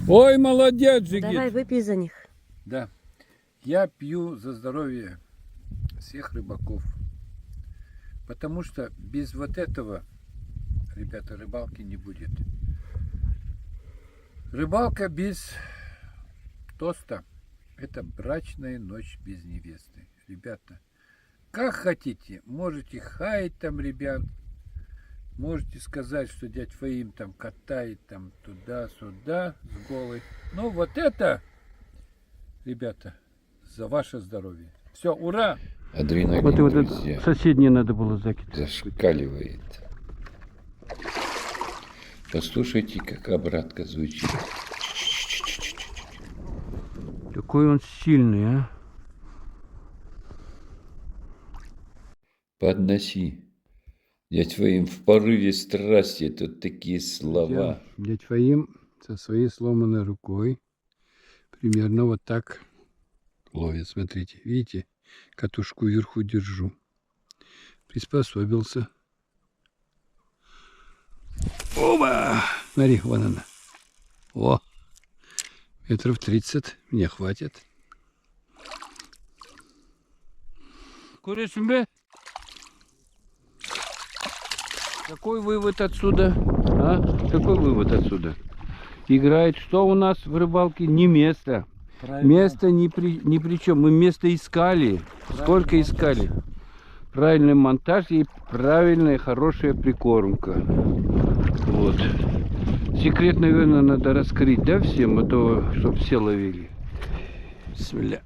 Ой, молодец, Джигит. Давай, выпей за них. Да. Я пью за здоровье всех рыбаков. Потому что без вот этого, ребята, рыбалки не будет. Рыбалка без тоста – это брачная ночь без невесты. Ребята, как хотите, можете хаять там ребят, можете сказать, что дядь Фаим там катает там туда-сюда с голой. Но вот это, ребята, за ваше здоровье. Все, ура! Адреналин, Вот и вот друзья, это соседнее надо было закидать. зашкаливает. Послушайте, как обратка звучит. Какой он сильный, а? Подноси. Дядь Фаим в порыве страсти тут такие слова. Дядь Фаим со своей сломанной рукой примерно вот так ловит. Смотрите, видите, катушку вверху держу. Приспособился. Оба! Смотри, вон она. О! Метров 30 мне хватит. Көресің бе? Какой вывод отсюда? А? Какой вывод отсюда? Играет что у нас в рыбалке? Не место. Правильно. Место ни при чем. Мы место искали. Сколько искали? Правильный монтаж и правильная хорошая прикормка. Вот. Секрет, наверное, надо раскрыть, да, всем, а то, чтобы все ловили. Бисмилля.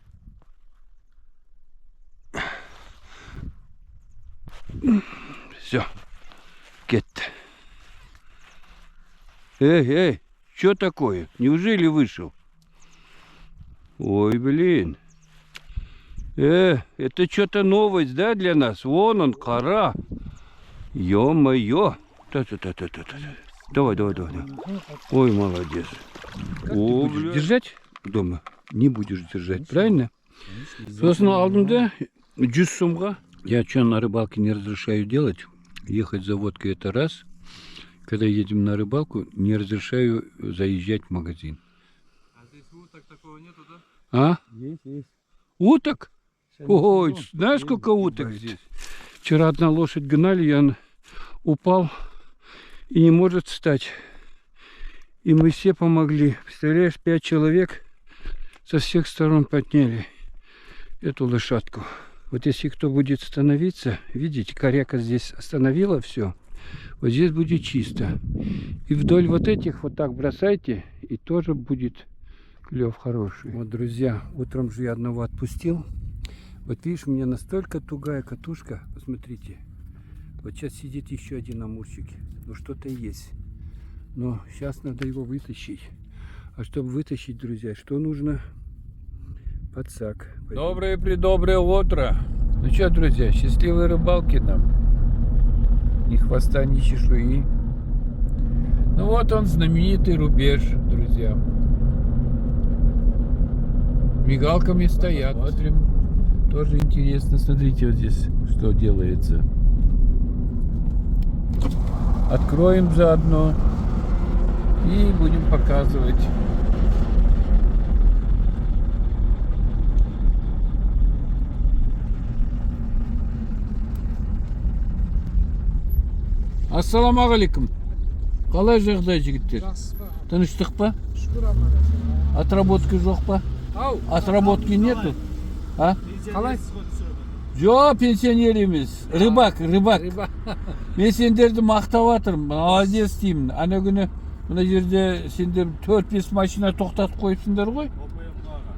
Все. Кет. Эй, что такое? Неужели вышел? Ой, блин. Это что-то новость, да, для нас? Вон он, кора. Ё-моё. Давай. Ой, молодец. О, будешь держать дома? Не будешь держать, правильно? Сосын алдым-да 100 сумға. Я что на рыбалке не разрешаю делать? Ехать за водкой это раз. Когда едем на рыбалку, не разрешаю заезжать в магазин. А здесь уток такого нету, да? А? Есть. Уток? Ой, знаешь, сколько уток здесь? Вчера одна лошадь гнали, и он упал и не может встать. И мы все помогли. Представляешь, 5 человек со всех сторон подняли эту лошадку. Вот если кто будет становиться, видите, коряка здесь остановила все. Вот здесь будет чисто. И вдоль вот этих вот так бросайте, и тоже будет клев хороший. Вот, друзья, утром же я одного отпустил. Вот видишь, у меня настолько тугая катушка. Посмотрите. Вот сейчас сидит еще один амурчик. Ну что-то есть. Но сейчас надо его вытащить. А чтобы вытащить, друзья, что нужно? Подсак. Доброе утро. Ну что, друзья, счастливой рыбалки нам. Ни хвоста, ни чешуи. Ну вот он, знаменитый рубеж, друзья. Мигалками стоят. Смотрим. Тоже интересно. Смотрите, вот здесь что делается. Откроем заодно. И будем показывать. Ассаламағалейкум. Қалай жағдай, жігіттер? Жақсы па. Тыныштық па? Шүкір Аллаға. Отработки жоқ па? Ау. Отработки нету? А? Қалай? Жоқ, пенсионер емес. Рыбак. Мен сендерді мақтап жатырмын. Молодец деймін. Ана күні мына жерде сендер 4-5 машина тоқтатып қойыпсыңдар ғой?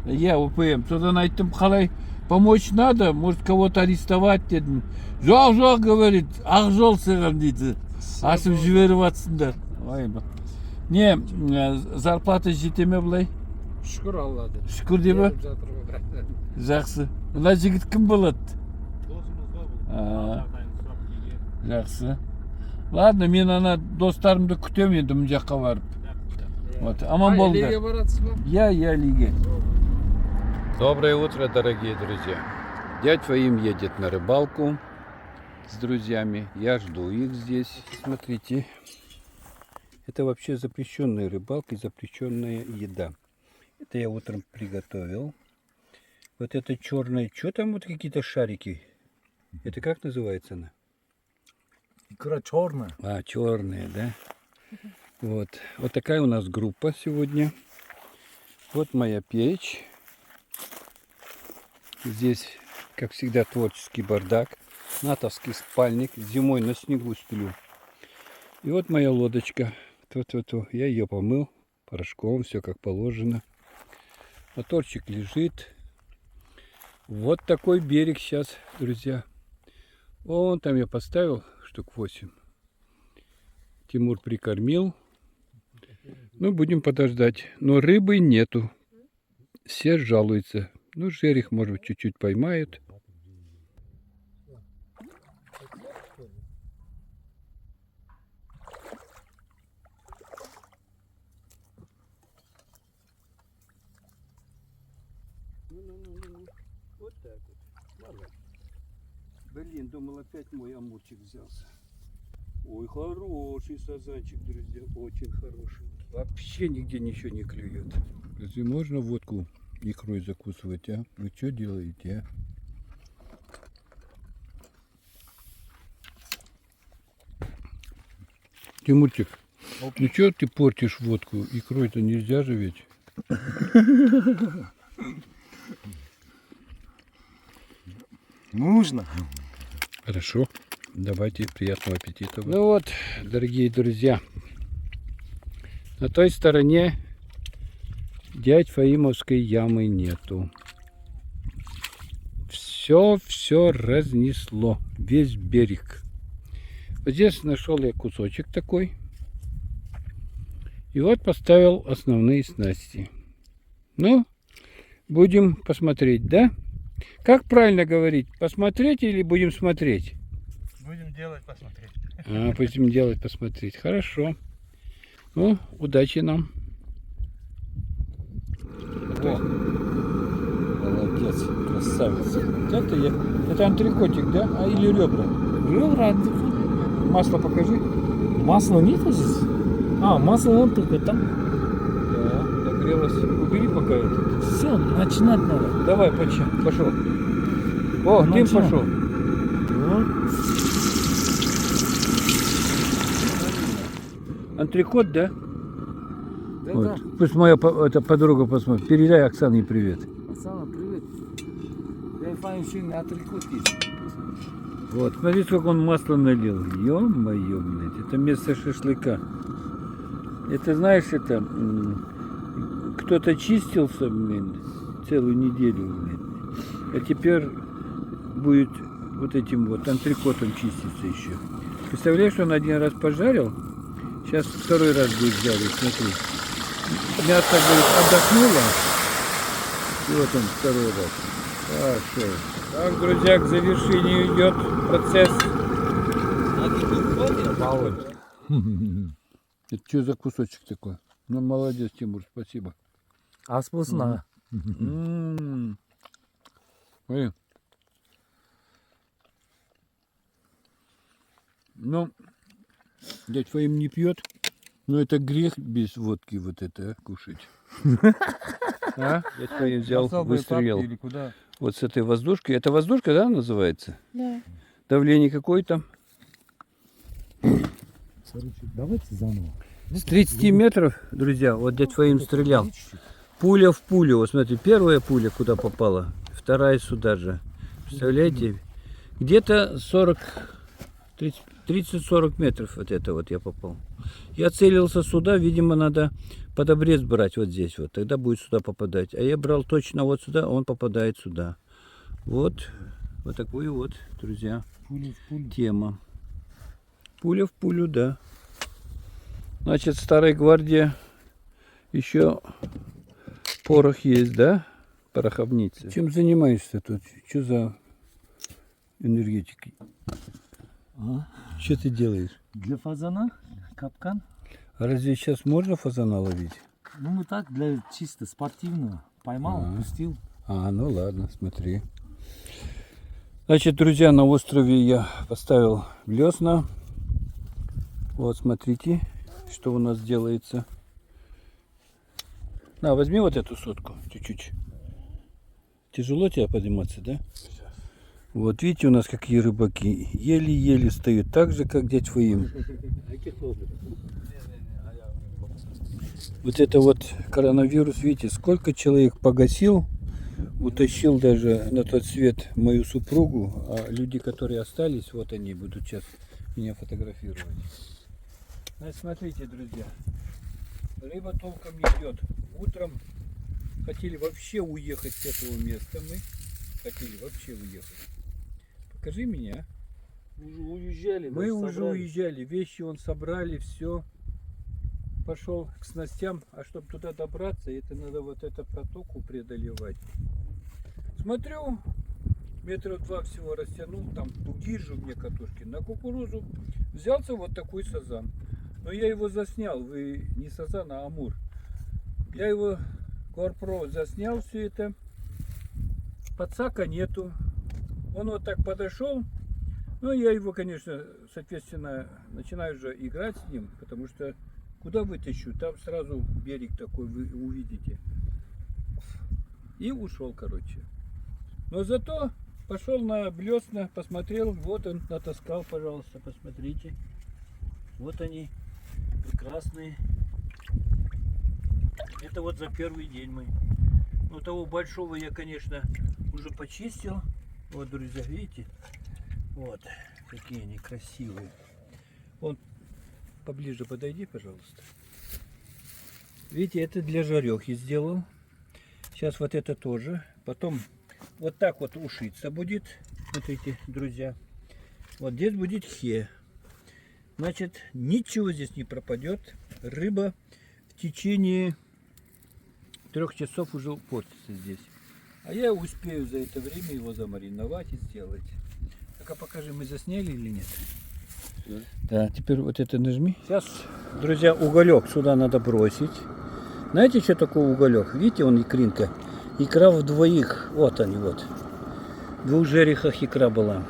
Иә, ОПМ. Содан айттым, қалай помочь надо, может кого-то арестовать дедім. Жоқ, говорит, ақ жол саған дейді. Асып жіберіп жатсыңдар. Ой, не, зарплата жете ме былай? Шүкір Аллаға. Шүкір де бе? Жақсы. Мына жігіт кім болады? Жақсы. Ладно, мен ана достарымды күтем енді мына жаққа барып. Вот, аман болыңдар. Лиге баратсыз ба? Я Лиге. Доброе утро, дорогие друзья. Дядь Фаим едет на рыбалку с друзьями. Я жду их здесь. Смотрите, Это вообще запрещенная рыбалка и запрещенная еда. Это я утром приготовил. Вот это черное, что там вот какие-то шарики? Это как называется она? Икра черная. А, черные, да? Вот. Вот такая у нас группа сегодня. Вот моя печь. Здесь, как всегда, творческий бардак. Натовский спальник. Зимой на снегу сплю. И вот моя лодочка. Ту-ту-ту. Я ее помыл порошком, все как положено. Моторчик лежит. Вот такой берег сейчас, друзья. Вон там я поставил штук 8. Тимур прикормил. Ну, будем подождать. Но рыбы нету. Все жалуются. Ну, жерех, может быть, чуть-чуть поймают. Ну. Вот так вот. Ладно. Блин, думал, опять мой амурчик взялся. Ой, хороший сазанчик, друзья, очень хороший. Вообще нигде ничего не клюет. Разве можно водку икрой закусывать, а? Вы что делаете, а? Тимурчик, ну что ты портишь водку? Икрой-то нельзя же ведь. Нужно. Хорошо. Давайте, приятного аппетита. Ну вот, дорогие друзья, на той стороне дядь Фаимовской ямы нету. Все разнесло, весь берег. Вот здесь нашел я кусочек такой. И вот поставил основные снасти. Ну, будем посмотреть, да? Как правильно говорить? Посмотреть или будем смотреть? Будем делать, посмотреть. А, будем делать, посмотреть. Хорошо. Ну, удачи нам. О, молодец, красавец. Это антрикотик, да? А или ребра? Ребра. Масло покажи. Масла нету здесь? А, масло вон только там. Да, нагрелось. Убери пока это. Все, начинать надо. Давай, пошел. О, дым Начинаем. пошел. Антрикот, да? Да, Вот. Пусть моя подруга посмотрит. Передай Оксане привет. Оксана, привет. Я файн на антрикот есть. Вот, смотри, сколько он масла налил. Ё-моё, блядь, это место шашлыка. Это, знаешь, это кто-то чистился, блин, целую неделю, блин. А теперь будет вот этим вот антрикотом чиститься еще. Представляешь, он один раз пожарил, сейчас второй раз будет жарить, смотри. Мясо, говорит, отдохнуло, и вот он второй раз. Хорошо. Так, друзья, к завершению идет процесс. Это что за кусочек такой? Ну, молодец, Тимур, спасибо. А вкусно. Ой. Ну, дядь Фаим не пьет, но это грех без водки вот это кушать. А? Дядь Фаим взял, выстрелил. Вот с этой воздушкой. Это воздушка, да, называется? Да. Давление какое там? Давайте заново. С 30 метров, друзья, вот дядь Фаим стрелял. Пуля в пулю. Вот смотри, первая пуля куда попала, вторая сюда же. Представляете? Где-то 30-40 метров вот это вот я попал. Я целился сюда, видимо, надо под обрез брать вот здесь вот. Тогда будет сюда попадать. А я брал точно вот сюда, он попадает сюда. Вот. Вот такой вот, друзья, тема. Пуля в пулю, да. Значит, старая гвардия еще порох есть, да? Пороховница. Чем занимаешься тут? Что за энергетики? Что ты делаешь? Для фазана капкан. А разве сейчас можно фазана ловить? Ну мы так, для чисто спортивного. Поймал, пустил. А, ну ладно, смотри. Значит, друзья, на острове я поставил блесна. Вот, смотрите. что у нас делается. На, возьми вот эту сотку, чуть-чуть. Тяжело тебе подниматься, да? Вот видите, у нас какие рыбаки. Еле-еле стоят, так же, как дядь Фаим. Вот это вот коронавирус, видите, сколько человек погасил, утащил даже на тот свет мою супругу, а люди, которые остались, вот они будут сейчас меня фотографировать. Значит, смотрите, друзья, рыба толком не идет. Утром хотели вообще уехать с этого места мы. Хотели вообще уехать. Покажи меня. Уже уезжали. Мы да, уже собрали. уезжали, вещи он собрали, все. Пошел к снастям, а чтобы туда добраться, это надо вот эту протоку преодолевать. Смотрю, метров 2 всего растянул, там бугир же у меня катушки. На кукурузу взялся вот такой сазан. Но я его заснял, вы не сазан, а амур. Я его GoPro заснял все это. Подсака нету. Он вот так подошел. Ну, я его, конечно, соответственно, начинаю же играть с ним, потому что куда вытащу, там сразу берег такой вы увидите. И ушел, короче. Но зато пошел на блесна, посмотрел, вот он натаскал, пожалуйста, посмотрите. Вот они, прекрасные. Это вот за первый день мы. Ну, того большого я, конечно, уже почистил. Вот, друзья, видите? Вот, какие они красивые. Вон, поближе подойди, пожалуйста. Видите, это для жарехи сделал. Сейчас вот это тоже. Потом вот так вот ушиться будет. Смотрите, друзья. Вот здесь будет хе. Значит, ничего здесь не пропадет. Рыба в течение 3 часов уже портится здесь. А я успею за это время его замариновать и сделать. Так, а покажи, мы засняли или нет? Да, теперь вот это нажми. Сейчас, друзья, уголек сюда надо бросить. Знаете, что такое уголек? Видите, он икринка. Икра в двоих. Вот они, вот. В 2 жерехах икра была.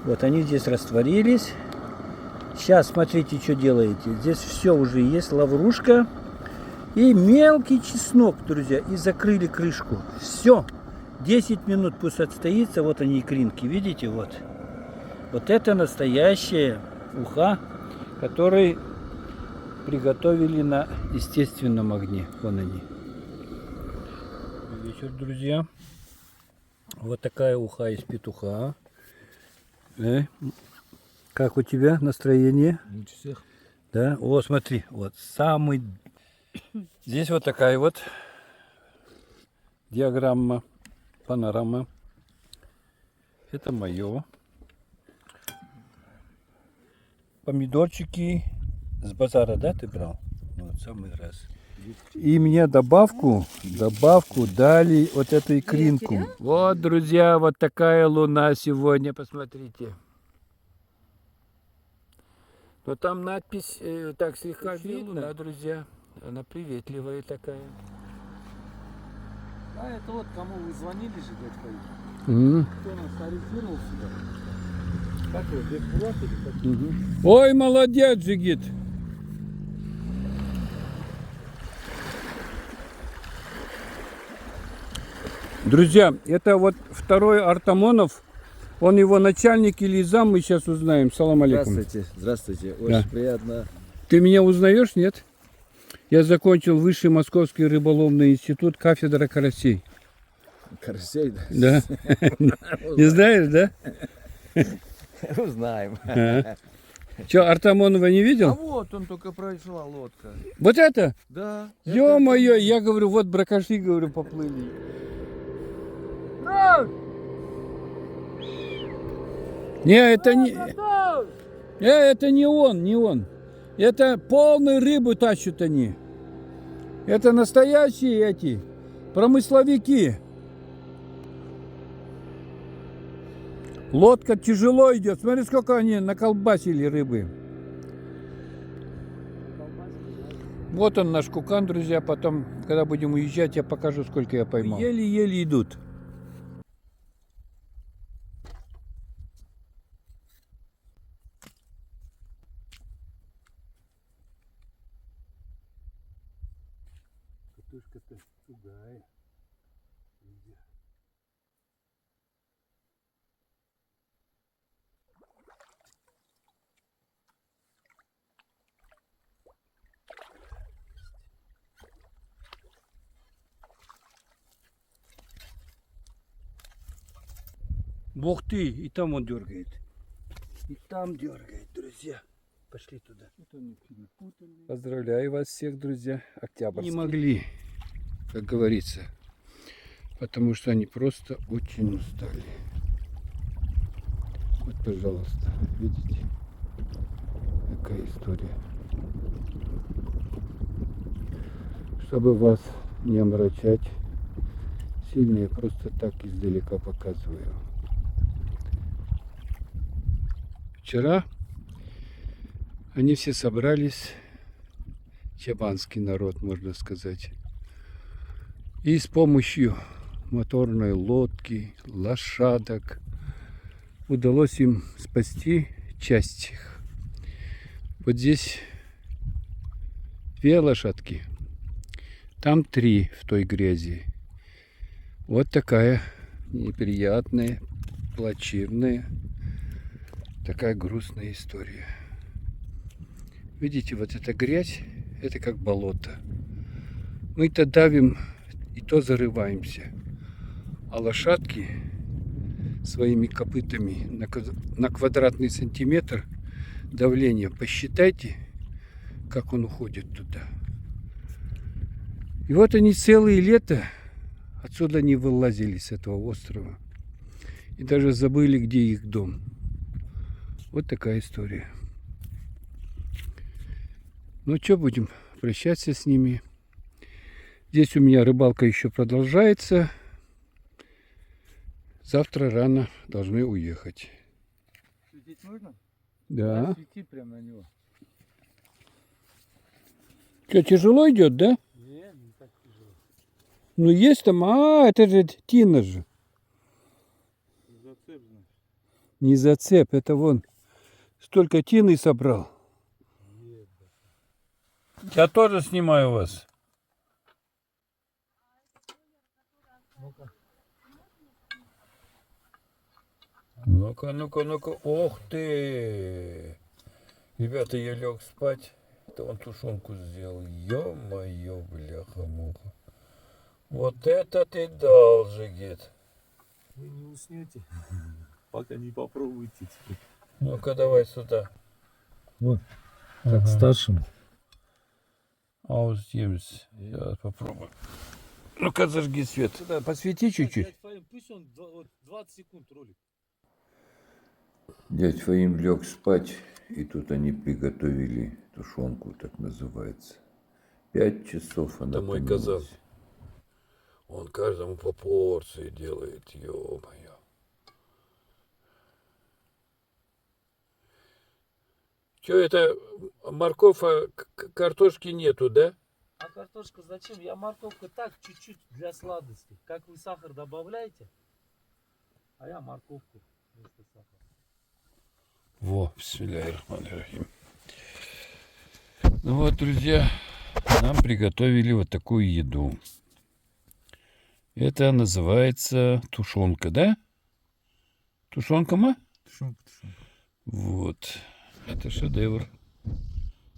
Вот они здесь растворились. Сейчас смотрите, что делаете. Здесь все уже есть. Лаврушка. И мелкий чеснок, друзья. И закрыли крышку. Все. 10 минут пусть отстоится. Вот они икринки. Видите, вот. Вот это настоящая уха, который приготовили на естественном огне. Вон они. Вечер, друзья. Вот такая уха из петуха. Как у тебя настроение? Лучше всех. Да? О, смотри, вот самый... Здесь вот такая вот диаграмма, панорама. Это мое. Помидорчики с базара, да, ты брал? Вот, самый раз. И мне добавку дали вот эту икринку. Вот, друзья, вот такая луна сегодня, посмотрите. Но там надпись так слегка видно, да, друзья. Она приветливая такая. А это вот кому вы звонили же, дядь Фаим? Кто нас ориентировал сюда? Как вы, Бекбулат или как? Ой, молодец, Джигит. Друзья, это вот второй Артамонов. Он его начальник или зам, мы сейчас узнаем. Салам алейкум. Здравствуйте, здравствуйте. Очень Да. приятно. Ты меня узнаешь, нет? Я закончил Высший Московский рыболовный институт, кафедра карасей. Карасей, да? Да? Не знаешь, да? Узнаем. Че, Артамонова не А видел? вот он только прошла лодка. Вот это? Да. Ё-моё, я говорю, вот бракаши, говорю, поплыли. Не, это не... это не он, не он. Это полные рыбы тащат они. Это настоящие эти промысловики. Лодка тяжело идет. Смотри, сколько они наколбасили рыбы. Вот он наш кукан, друзья. Потом, когда будем уезжать, я покажу, сколько я поймал. Еле-еле идут. Картошка-то тугая. Бог ты, и там он дергает. И там дергает, друзья. Пошли туда. Поздравляю вас всех, друзья. Октябрьский. Не могли, как говорится. Потому что они просто очень устали. Вот, пожалуйста, видите? Какая история. Чтобы вас не омрачать сильно, я просто так издалека показываю. Вчера они все собрались, чабанский народ, можно сказать, и с помощью моторной лодки, лошадок удалось им спасти часть их. Вот здесь 2 лошадки, там 3 в той грязи. Вот такая неприятная, плачевная, такая грустная история. Видите, вот эта грязь, это как болото. Мы-то давим и то зарываемся. А лошадки своими копытами на квадратный сантиметр давления посчитайте, как он уходит туда. И вот они целое лето отсюда не вылазили, с этого острова. И даже забыли, где их дом. Вот такая история. Ну что, будем прощаться с ними. Здесь у меня рыбалка еще продолжается. Завтра рано должны уехать. Светить нужно? Да. Свети прям на него. Что, тяжело идет, да? Не так тяжело. Ну есть там, это же тина же. Зацеп, значит. Не зацеп, это вон. Столько тины собрал. Я тоже снимаю вас. Ну-ка, ну-ка, ну-ка. Ох ты! Ребята, я лег спать. Это он тушенку сделал. Ё-моё, бляха-муха. Вот это ты дал, Жигит. Вы не уснете, пока не попробуете. Ну-ка, давай сюда. Вот, Ага. старшему. Аус-Емс. Я попробую. Ну-ка, зажги свет. Сюда посвети чуть-чуть. Пусть он 20 секунд ролик. Дядь Фаим лег спать, и тут они приготовили тушенку, так называется. 5 часов она Это мой томилась. казан. Он каждому по порции делает, ё-моё. Чё это, морковь, а картошки нету, да? А картошка зачем? Я морковку так, чуть-чуть для сладости. Как вы сахар добавляете, а я морковку вместо сахара. Во, бисмилляхир-рахманир-рахим. Ну вот, друзья, нам приготовили вот такую еду. Это называется тушенка, да? Тушенка, ма? Тушенка. Вот. Это шедевр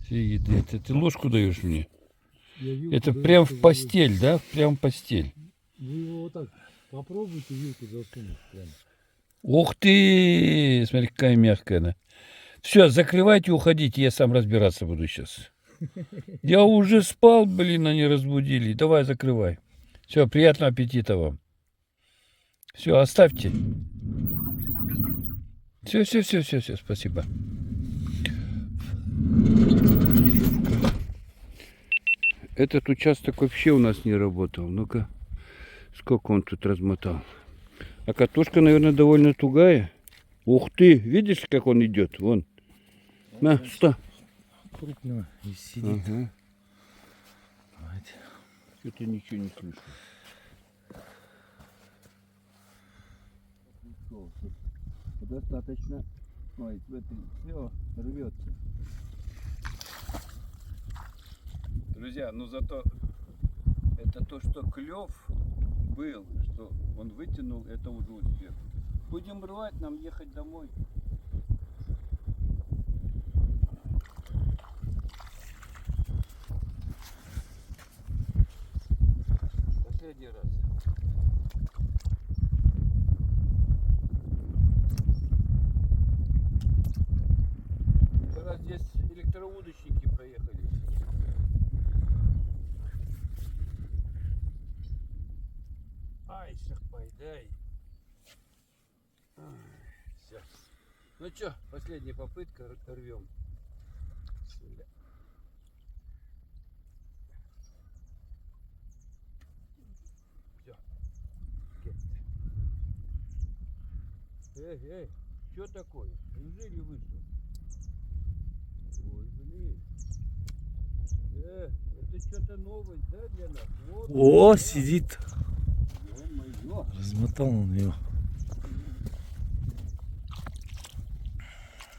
всей еды. Это ты ложку даешь мне? Это прям в постель, да? Прям в постель. Вы его вот так попробуйте вилку засунуть прямо. Ух ты! Смотри, какая мягкая она. Все, закрывайте, уходите, я сам разбираться буду сейчас. Я уже спал, блин, они разбудили. Давай, закрывай. Все, приятного аппетита вам. Все, оставьте. Все, спасибо. Этот участок вообще у нас не работал. Ну-ка, сколько он тут размотал. А катушка, наверное, довольно тугая. Ух ты, видишь, как он идет? Вон. На, что? Крупного и сидит. Ага. Давайте. Что-то ничего не слышу. Достаточно. Ой, все рвется. Друзья, ну зато это Это то, что клев был, что он вытянул, это уже успех. Будем рвать, нам ехать домой. Последний раз. Когда здесь электроудочники проехали. Ай, Шахпай, дай. Все. Ну что, последняя попытка, рвем. Все. Эй, что такое? Неужели вышло? Ой, блин. Это что-то новое, да, для нас? Вот. О, сидит. Ё-моё. Размотал он ее.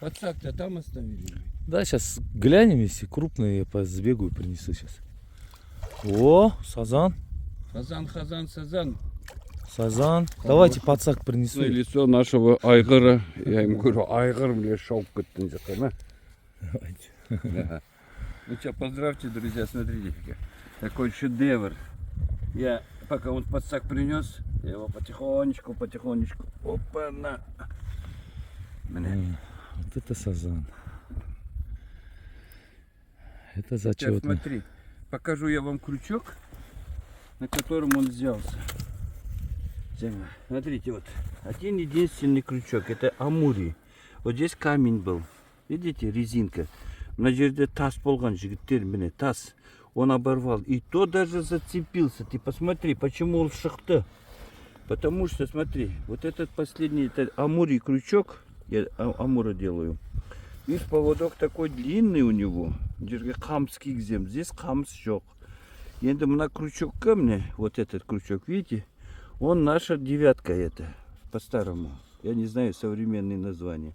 Подсак-то там оставили. Да, сейчас глянем, если крупные, я сбегаю и принесу сейчас. О, сазан. Сазан. Сазан. Давайте подсак принесу. Ну, лицо нашего айгара. Я ему говорю, айгар, бля, шаук-каттын жақана. Давайте. Да. Ну что, поздравьте, друзья, смотрите, такой шедевр. Я, пока он подсак принес, я его потихонечку, опа-на. Вот это сазан. Это Сейчас зачетно. смотри, покажу я вам крючок, на котором он взялся. Смотрите, вот один единственный крючок, это амури. Вот здесь камень был, видите, резинка. На жерде тас болган жигиттер, міне тас. Он оборвал. И то даже зацепился. Ты посмотри, почему он шахта. Потому что, смотри, вот этот последний, это амури крючок, я амура делаю. Видишь, поводок такой длинный у него. Хамский зем. Здесь хамс жок. И на крючок камня, вот этот крючок, видите, он наша девятка это, по-старому. Я не знаю современные названия.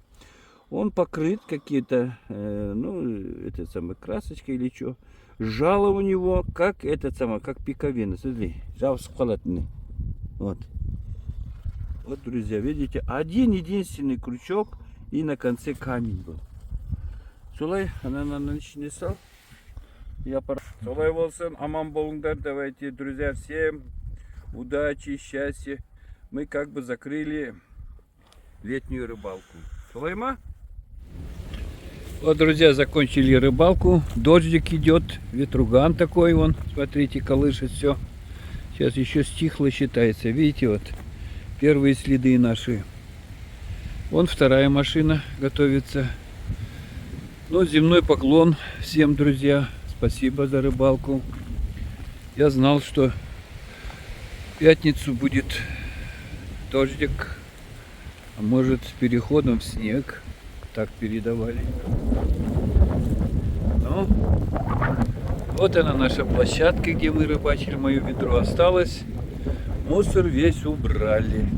Он покрыт какие-то, это самое, красочкой или что. Жало у него, как это самое, как пиковина. Смотри, жал скалатный. Вот. Вот, друзья, видите, один единственный крючок и на конце камень был. Солай, она не стал. Я пора. Солай Волсон, аман болунгдар, давайте, друзья, всем удачи, счастья. Мы как бы закрыли летнюю рыбалку. Солайма? Вот, друзья, закончили рыбалку. Дождик идет, ветруган такой вон. Смотрите, колышет все. Сейчас еще стихло считается. Видите, вот первые следы наши. Вон вторая машина готовится. Ну, земной поклон всем, друзья. Спасибо за рыбалку. Я знал, что в пятницу будет дождик, а может с переходом в снег. Так передавали. Ну, вот она наша площадка, где мы рыбачили. Мое ведро осталось. Мусор весь убрали.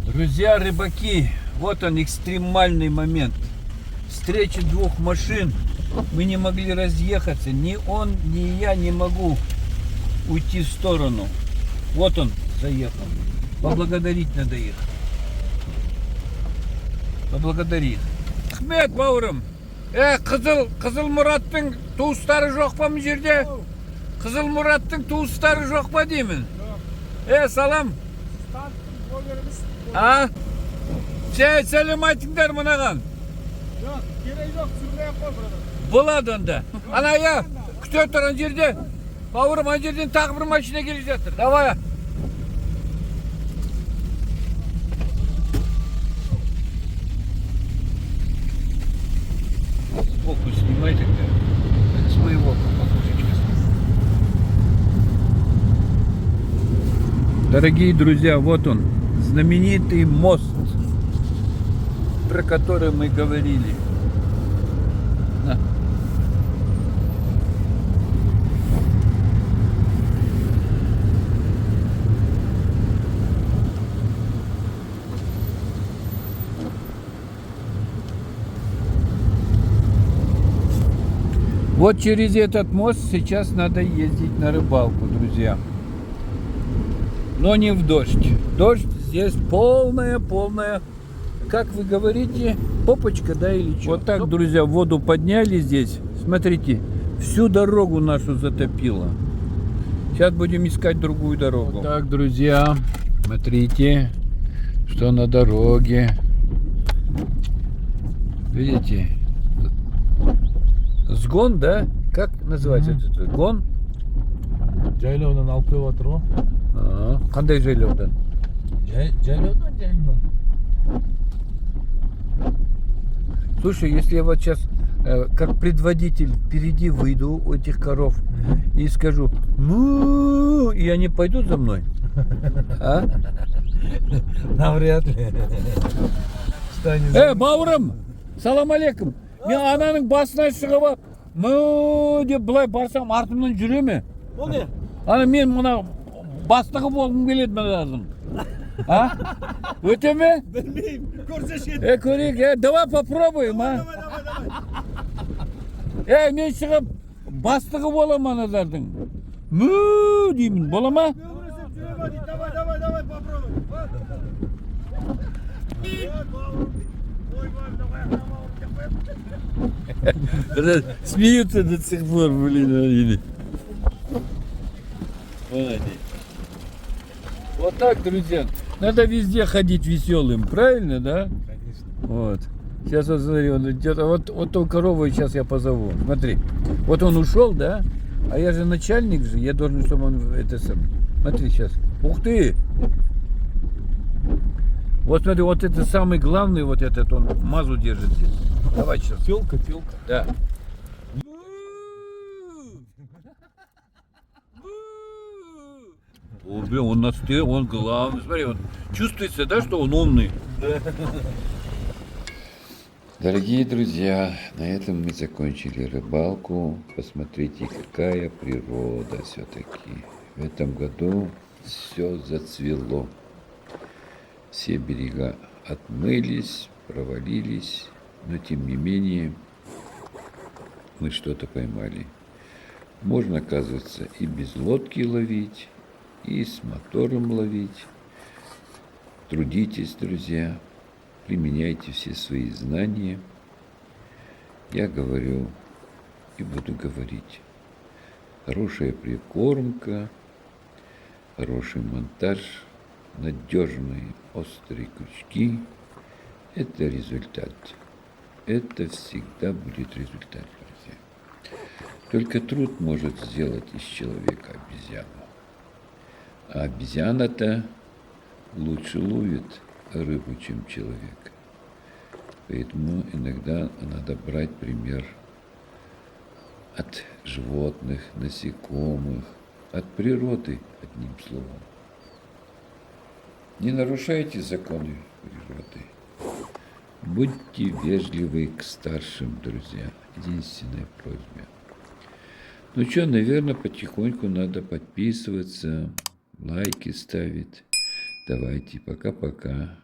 Друзья рыбаки, вот он, экстремальный момент. Встреча двух машин. Мы не могли разъехаться. Ни он, ни я не могу уйти в сторону. Вот он заехал. Поблагодарить надо их. Поблагодарить. Ахмет бауырым. Қызыл Мұраттың туыстары жоқ па мына жерде? Қызыл Мұраттың туыстары жоқ па деймін? Салам. Сәлем айтыңдар мынаған. Жоқ, керек жоқ, сүрмей қой burada. Болады онда. Ана я күте тұрған жерде. Бауырым, ана жерден тағы бір машина келе жатыр. Давай. Фокус снимай тогда. С моего фокусечка. Дорогие друзья, вот он, знаменитый мост, про который мы говорили. На. Вот через этот мост сейчас надо ездить на рыбалку, друзья. Но не в дождь. Дождь здесь полная, как вы говорите, попочка, да, или что? Вот так, друзья, воду подняли здесь. Смотрите, всю дорогу нашу затопило. Сейчас будем искать другую дорогу. Вот так, друзья, смотрите, что на дороге. Видите? Сгон, да? Как называется это? Гон? Жайлаудан алып келіп жатыр ғой. Қандай жайлаудан? Жайлаудан. Слушай, если я вот сейчас как предводитель впереди выйду у этих коров и скажу «му», и они пойдут за мной? А? Навряд ли. Бауырым, салам алейкум. Мен ананың басына шығып алып «му» деп былай барсам артымнан жүре ме? Ол не? Ана мен мына бастығы болғым келеді мынаның. А? Өте ме? Білмеймін. Көрсешеді. Көрейік, давай попробуем, а? Мен шығып бастығы болам анадардың. «Му» деймін, бола ма? Давай, попробуй. Смеются до сих пор, блин. Вот так, друзья. Надо везде ходить веселым, правильно, да? Конечно. Вот. Сейчас вот смотри, он идет. Вот ту корову сейчас я позову. Смотри. Вот он ушел, да? А я же начальник же, я должен, чтобы он это сам. Смотри сейчас. Ух ты! Вот смотри, вот это самый главный, вот этот, он мазу держит здесь. Давай сейчас. Телка. Да. Он настыл, он главный. Смотри, он чувствуется, да, что он умный. Дорогие друзья, на этом мы закончили рыбалку. Посмотрите, какая природа все-таки. В этом году все зацвело. Все берега отмылись, провалились, но тем не менее мы что-то поймали. Можно, оказывается, и без лодки ловить, и с мотором ловить. Трудитесь, друзья, применяйте все свои знания. Я говорю и буду говорить. Хорошая прикормка, хороший монтаж, надежные острые крючки – это результат. Это всегда будет результат, друзья. Только труд может сделать из человека обезьяну. А обезьяна-то лучше ловит рыбу, чем человек. Поэтому иногда надо брать пример от животных, насекомых, от природы, одним словом. Не нарушайте законы природы. Будьте вежливы к старшим, друзья. Единственная просьба. Ну что, наверное, потихоньку надо подписываться, лайки ставить. Давайте, пока-пока.